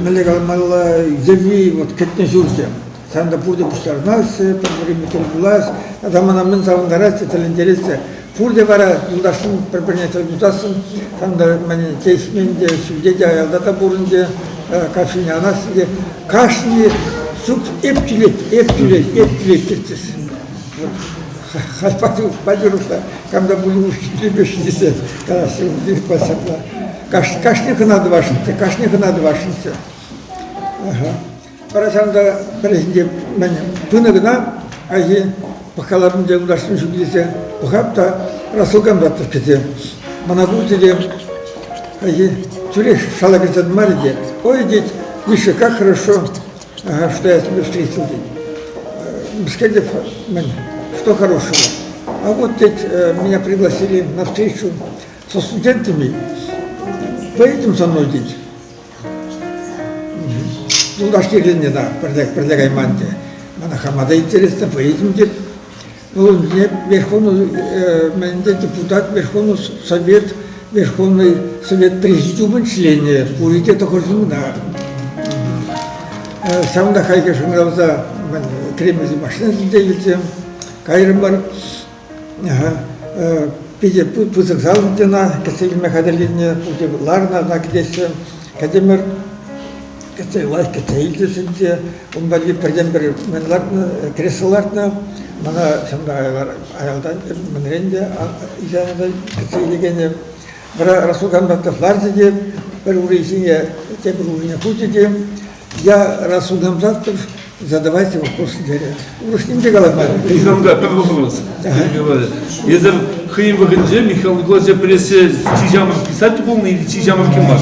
мелегалмалла зеви вот кетне журсе. Санда пурде пуштарнасы, пурде булас, адамана мен савындарасы, талентересе. Пурде бара юлдаштын бір-біріне телбутасын, санда мен тесменде, сүлдеде, аялдата бурынде, кашыне анасынде, кашыне сук эптүлет кетсіз. Хальпату падюруса, когда были учитель бешидесе, когда все в посадла. Кашника надо вашинце. Парасанда президент мен пынығына, айы бақаларын жеңдашын жүгілесе, бұқапта Расулган баттыр кете. Мана бұл деде, айы тюреш шала кетеді мариде. Ой, дед, выше, как хорошо, что я тебя встретил, дед. Бескеде, что хорошего. А вот дед, меня пригласили на встречу со студентами. Поедем со мной, дед. Юлдаштегенде да, предлагай манте. Мана хамада интересно, поедем, дед. Ну, мне Верховный депутат, Верховный Совет Президиума члене, пуритета хорзумна. Самда хайка шунгалза кремези машина зидейлите, кайрымар, пиде пузык залдена, кесельме хадалине, пуде ларна нагдесе, кадемер кесейлай кесейлдесинде, он бали перден бер менларна, кресларна, мана самда аялдан менренде, изанада кесейлегене, бара Расулган баттафлар деде, бір урейсине, те бір урейне хутеде, я Расулган баттаф, задавайте вопросы дере. Урушним дегалатмай. Изамда, первый вопрос. Если хыйым выгонже, Михаил Николаевич прессе Чижамов писать полный или Чижамов кемаш?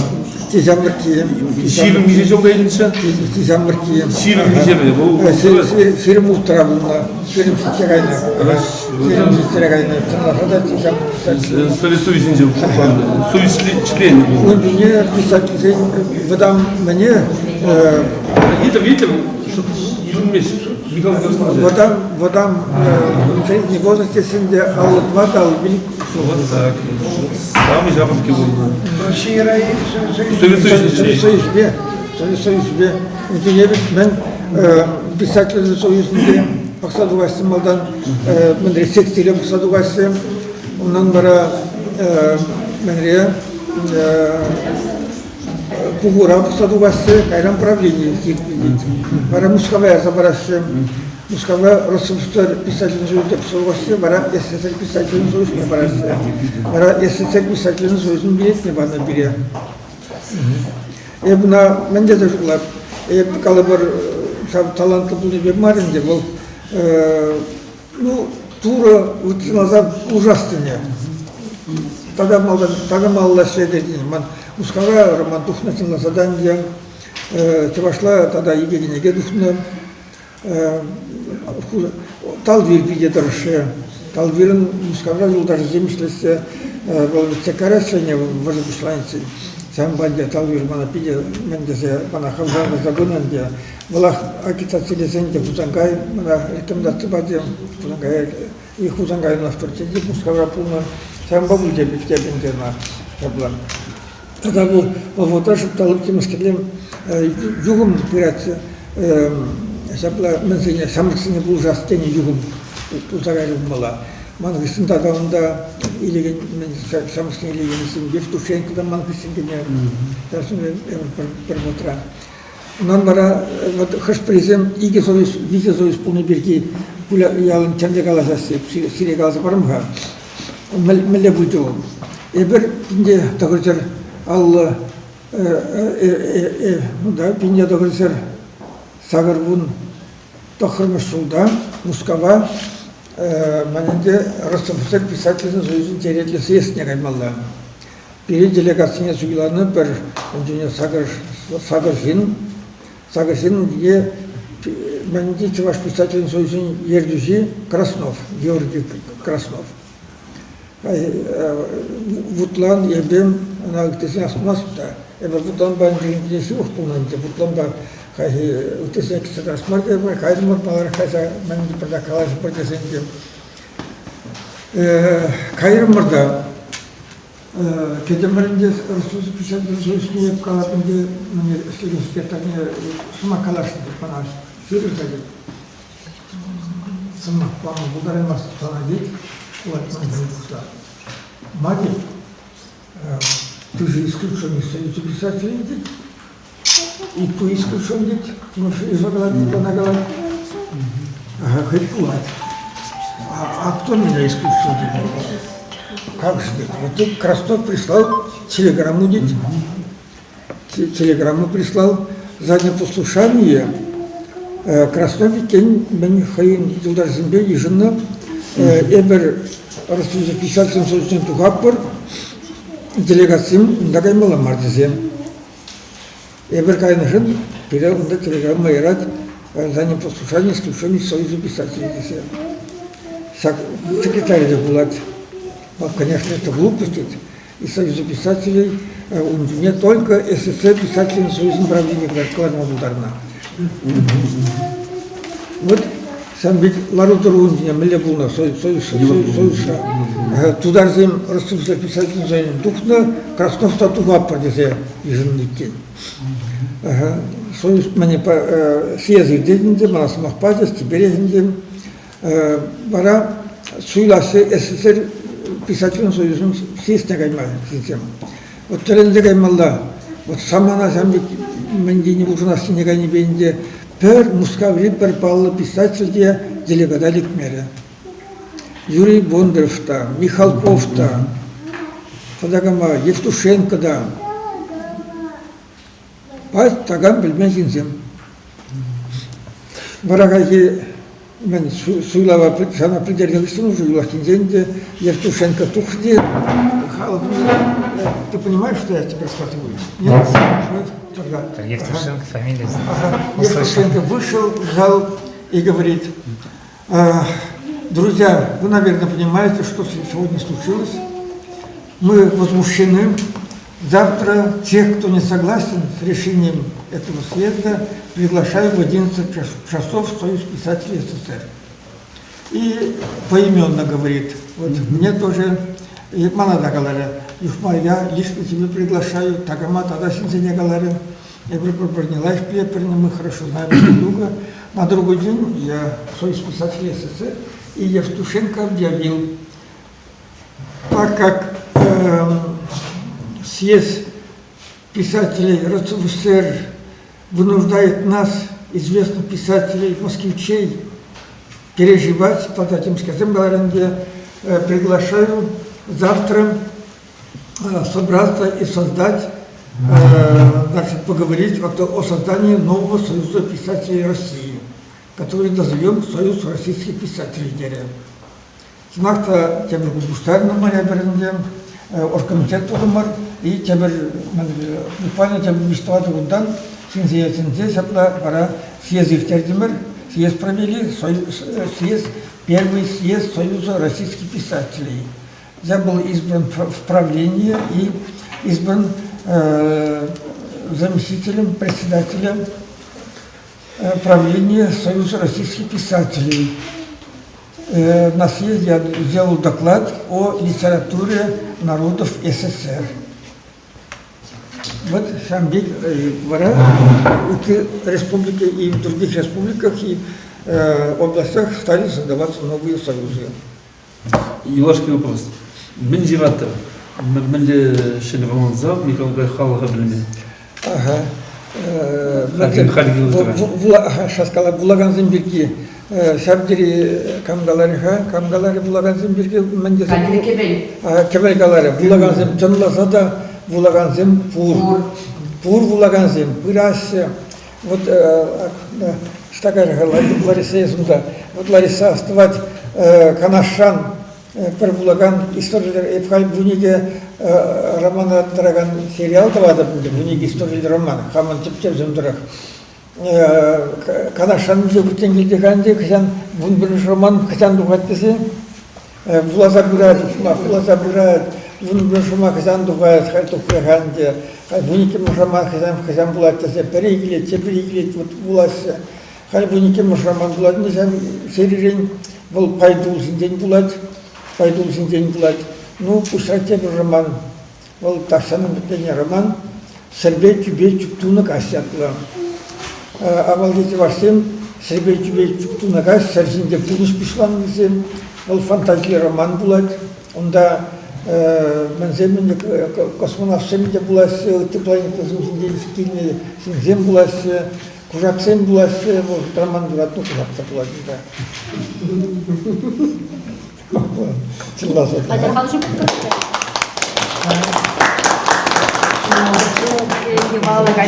Чижамырки. Шивым ниже жолда единше? Чижамырки. Шивым ниже ме? Фирм утрабуна, фирм сетягайна. Фирм сетягайна. Цанахада Чижам. Совестуй синже, совесть член. Он мне писать, выдам мне... Видите, что месяц. Водам в среднем возрасте синде аллатвата албилик. Вот так. Сам жабовки волна. Союзбе. Инженер мен писатель союзунде мақсат уғайсым алдан мен ресекстиле мақсат уғайсым. Онан бара мен Пугура посадувасы, кайрам правление сирпидит. Бара Мускавая забарасы, Мускавая Росовстор писательный союз посадувасы, бара СССР писательный союз не барасы. Бара СССР писательный союз не берет не бана бере. Бuna менде де жуклар. Калы бір талантлы бұл не маринде бұл. Ну тура назад ужасный. Тогда мало следователей. Мускава Роман Тухнатин на задание, Чевашла тогда Евгения Духна, Талвир виде дороже, Талвирен Мускава жил даже землеслесе, Володцекаресение в Возбушланце, сам банде Талвир Манапиде, Мендесе, Манахавзана Загунанде, Валах Акитацили Зенде, Хузангай, Мана рекомендации Баде, Хузангай, и Хузангай на авторитете, Мускава Пуна, сам Бабуде Бифтебенде на Таблан. Тогда был повода, чтобы таланты маскирлем югом пираться, забла мензине самарсине был ужасный югом пузарали мала. Мангисин тогда он да или самарсине или не Евтушенко да мангисин гене, даже пермотра. Нам бара вот хашпризем иге союз визе союз полный берги пуля ялын чанде галазасы сире галазы барымга меле буйду. Эбер инде тагыржар Алла, да, пинья договорится Сагарвун Тохармашулда, Мускава, маненде Ростовцер писательный союз интересный съезд не гаймалла. Перед делегацией Сугилана пер инженер Сагарфин, где маненде Чуваш писательный союз Ердюжи Краснов, Георгий Краснов. Вутлан ебем на утесня смаста. Вутлан банджин сюх пунанте. Вутлан ба утесня кисата смарте. Хайдмар малар хайса манди продакалаш протесенте. Кайрмарда Kedemlerinde Rus pişirdiği soyusunu kalabinde sürüsteklerine suma kalaştı bana sürüstekler. Suma bana bunlar elmas sana değil. Маги, ты же исключен из Союза писателей, и кто исключен, может, из Оголодника на Голод. Ага, хоть платит. А кто меня исключил? Как же это? Вот тут Крастов прислал телеграмму, телеграмму прислал за непослушание. Крастов кен мен хайын жылдар зимбе ежинна эбер Россия писатель союзен тухаппыр делегациям дагаймала мардизем. Эбер кайнышын пере унда телеграмма ярат за непослушание исключения из Союза писателей. Секретарь де булат. Конечно, это глупость. Из Союза писателей не только СССР писателей Союза правления Кладного ударна. Вот сам ведь Ларутуру не был на Союза. Туда зим Ростовская писательница Зайн Тухна, Краснов Татуга подезе еженники. Союз мне съездил деньги, мы нас махпазис, теперь деньги. Бара суйласы СССР писательный союзун съездне каймай система. Вот теренде каймалда, вот самана самбик мендини ужинасы не кайни бенде пер мускаври пер паллы писательде делегата ликмере. Юрий Бондарев-та, Михалков-та, Фадагама, Евтушенко-да. Пать тагам билмен зинзем. Барагаги мен суйлава сана придерживался уже Юлахтинзенде, Евтушенко тухде. Ты понимаешь, что я тебе рассказываю? Нет? Евтушенко, фамилия. Евтушенко вышел в зал и говорит: друзья, вы, наверное, понимаете, что сегодня случилось. Мы возмущены. Завтра тех, кто не согласен с решением этого съезда, приглашаю в 11 часов в Союз писателей СССР. И поименно говорит: вот мне тоже, Манада я лично тебя приглашаю, Тагама тогда синзене галаре, я приняла мы хорошо знаем друг друга. На другой день я в Союз писателей СССР, и Евтушенко объявил, так как съезд писателей РСФСР вынуждает нас, известных писателей, москвичей, переживать под этим сказом, приглашаю завтра собраться и создать, значит, поговорить о создании нового союза писателей России, который назовем Союз российских писателей. Знак-то темір губустарны моря берінде, оргкомитет тұғымыр, и темір буквально темір бестуады ғындан, сензеетінде сапла бара съездивтердімір, съезд провели, первый съезд Союза российских писателей. Я был избран в правление и избран заместителем, председателем правления Союза российских писателей. На съезде я сделал доклад о литературе народов СССР. Вот Шамбик, Вара, в республике и в других республиках и областях стали создаваться новые союзы. Юлашки вопрос. Мен живата. Мен шеневанза, Михаил Байхалга блиме. Ага. Сейчас сказала, Булаганзин бирки, Сабдири Камгалари Булаганзин бирки, Кебелгалари, Булаганзин Тонласада, Булаганзин Пур Булаганзин, Пырасе, вот Штакар Лариса Езунда, вот Лариса оставать Канашан, Пербулаган, история Эпхаль Буниге романа Драган сериал тавада Буниге история роман, Хаман Типтевзем Драг. Канашан Жебутен Гильдеганде, Касян Бунбриш роман, Касян Дугаттесе, Влаза Бурат, Вунбриш роман, Касян Дугат, Хайтухаганде, Бунике Мушаман, Касян Булаттесе, Переглет, Тепереглет, вот Буласе, Хайбунике Мушаман Булат, Низам Сережень, Вол Пайдул Синдень Булат. Пойду день платить. Ну, пусть тебе роман ол Тарсанның біткен роман Сірбей Тюбей Чуктуны кастятлы. Абал дети барсем, Сірбей Тюбей Чуктуны каст, сәрсінде пулыш пишлан десем, ол фантазия роман болады. Онда мәнземінде космонавтсемінде буласы, өтті планета зымсінде фикирне синзем буласы, кужаксем буласы, роман дуратны кужакса болады. Чылласа.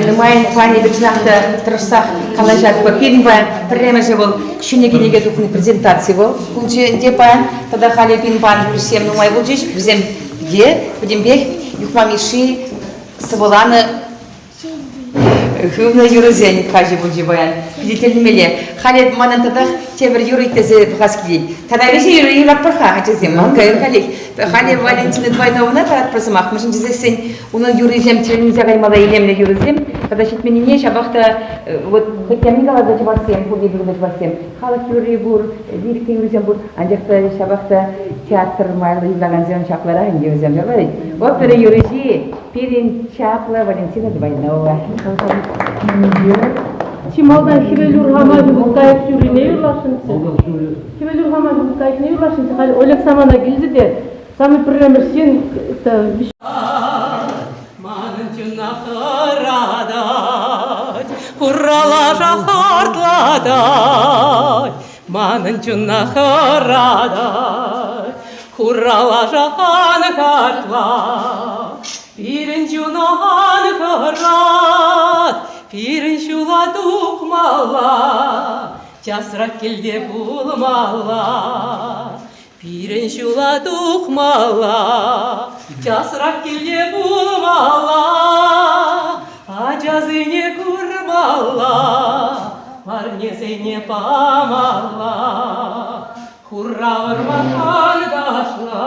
Немає пані Бічнахта трошсах калажат папін ба прямо же был шунеге неге духны презентации был. Кулче де пан тогда хали пин пан всем ну май будешь всем где будем бег юхмамиши саволаны Хөвнө юрозен кажи будь баян. Видите меле. Халет манан тогда тевер юрый тезе бхаски. Тогда вещи юрый лапарха хачезем. Манга юркалик. Хале Валентина Двойновна тарат просамах. Машин жезесен уны юрызем тренинг загалмада илемле юрызем. Когда щит менее шабахта вот хотя мигала да чварсем, худи был да чварсем. Халак юрый бур, лирика юрызем бур. Анжакта шабахта театр майлы излаганзен чаклара юрызем говорит. Вот пере юрыжи пирин чакла Валентина Двойнова. Чималдан Хивелюр Хамади Мукаев юрине юрлашынсы. Хивелюр Хамади Мукаев не юрлашынсы. Хали Олег Самана келді де. Самый премьер сен Манынчына қырадай, құралажа қартладай. Манынчына қырадай, құралажа қартла. Пирін жунаған қырат, пирін жула тұқмала. Жасырақ келде бұлмала. Пирен жула тұқмала, жасырақ келде бұлмала, ажазыне күрмала, марнезене памала, хурра вырмақан дашла,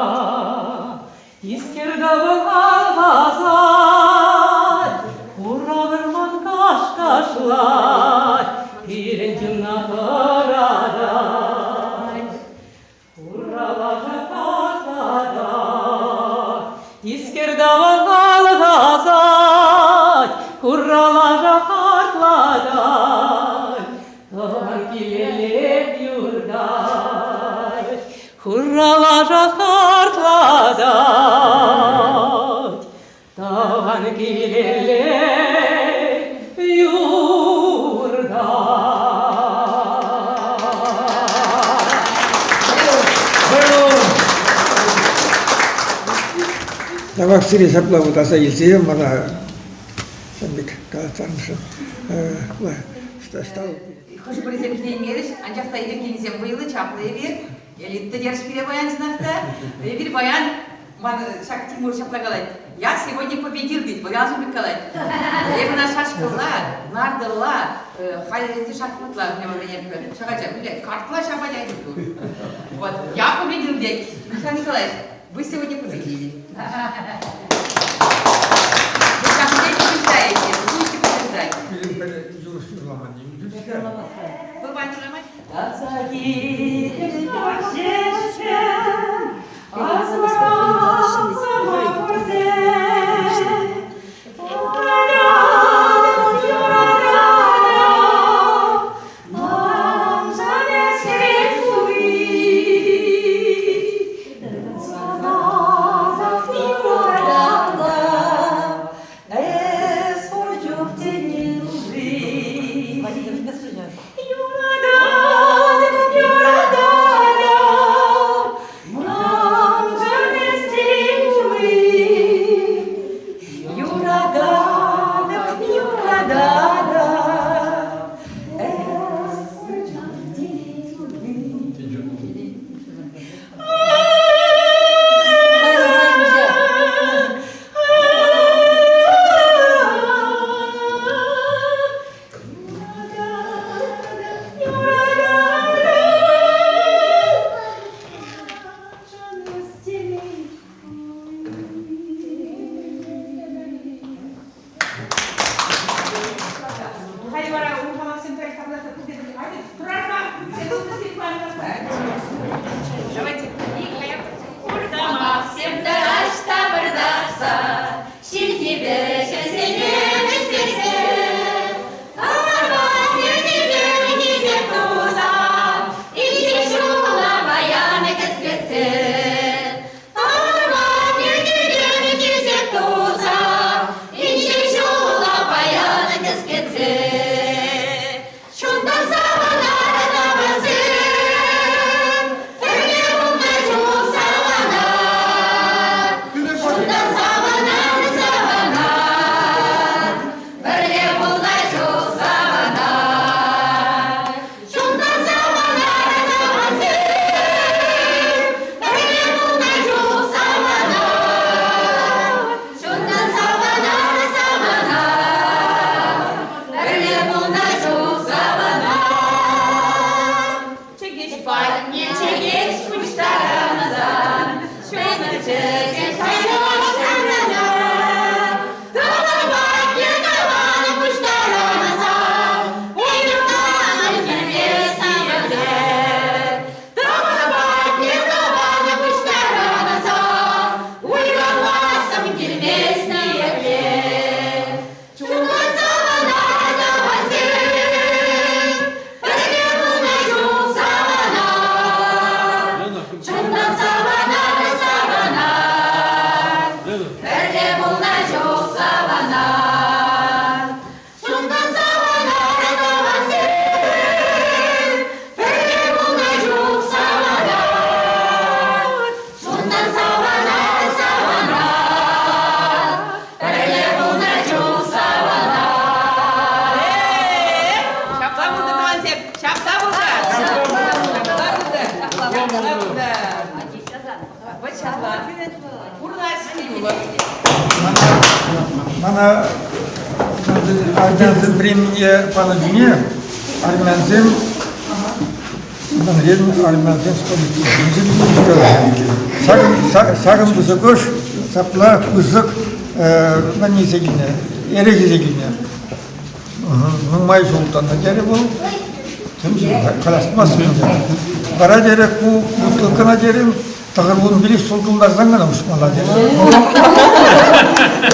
искердавы алғазай, хурра вырман каш-кашлай, пирен жуна қырадай. Искердаван алғазай, құралажа қартладай, таған келелеп юрдай, құралажа қартладай, таған келелеп юрдай. Давай сири сапла вот аса елсеем мана сандик калатармышын. Стал. Хошу президентіне меріш, анжақта еркенізем бұйылы чаплы ебір. Елітті дерш біле баян знақта. Ебір баян, шак Тимур шапла қалай. Я сегодня победил бит, баян жубит қалай. Ебіна шашқылар, нардылар, хайреті шақмытлар. Шағача, біле, картла шападай тұрду. Вот, я победил бит. Михаил Николаевич, вы сегодня победили. Вы каждый день побеждаете, будете побеждать. Вы будете ломать? Юрада, Mana армянзым времени пана дүние, армянзым армянзым сағым бұзы көш, сапла күзік нанезегіне, ерегезегіне. Нұңмай жолтанды дәрі бұл, қаластымас өңді. Бара дәрі құлқына дәрім, тағыр бұны білес солтылдардан ғана ұшмала дәрі.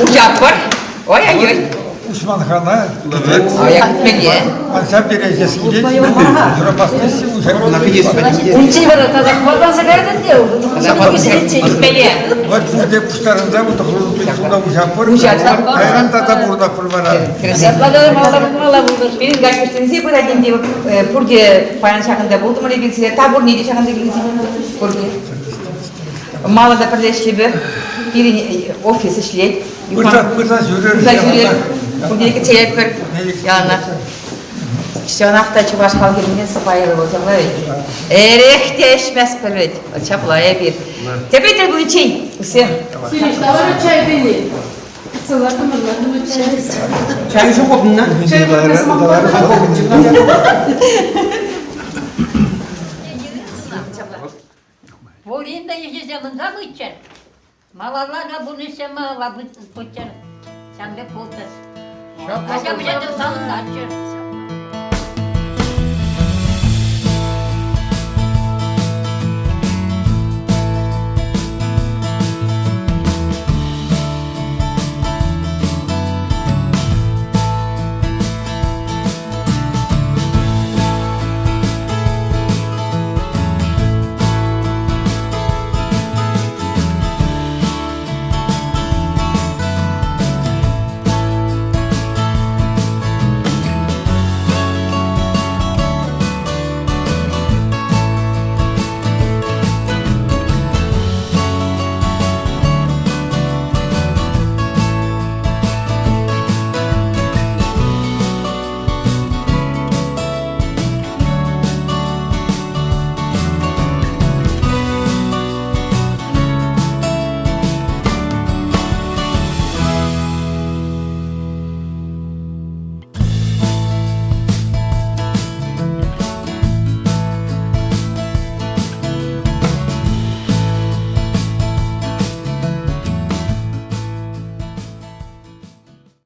Ұжақ бар? Ой-ой-ой. Ушман хана, Аяқ мене. ансап дәрежесі келеді, жұрапастысы ұжақ. Учи бара тазақ болмаса қайдан не ол? Мене. Вот жүрде құштарында ұтықлының тұлсында ұжақ бар. Айған тата бұрда пұр бара. Benim gazetenize bu dediğimde Purge Payan şakında buldum öyle bilgileri. Tabur neydi şakında bilgileri? Purge. Malada birleşti bir ofis işleyip. Burada yürür. Burada yürür. Purge'deki telefon yanına. İşte anahtar çuvaş kalgırından sıfayla oturlar. Erekteşmez böyle. Çaplaya bir. Tepede bu için. Sen. Siliş davara çay beni. Kısalardım mırlardım çay. Çay çok okudun lan. Çay bakmasın ama. Volin da yaşayacağımızda mı içer? Malalarla bunu istemem, Allah bu içer. Sen de poltas. Aşağı bir şey de salın da açır.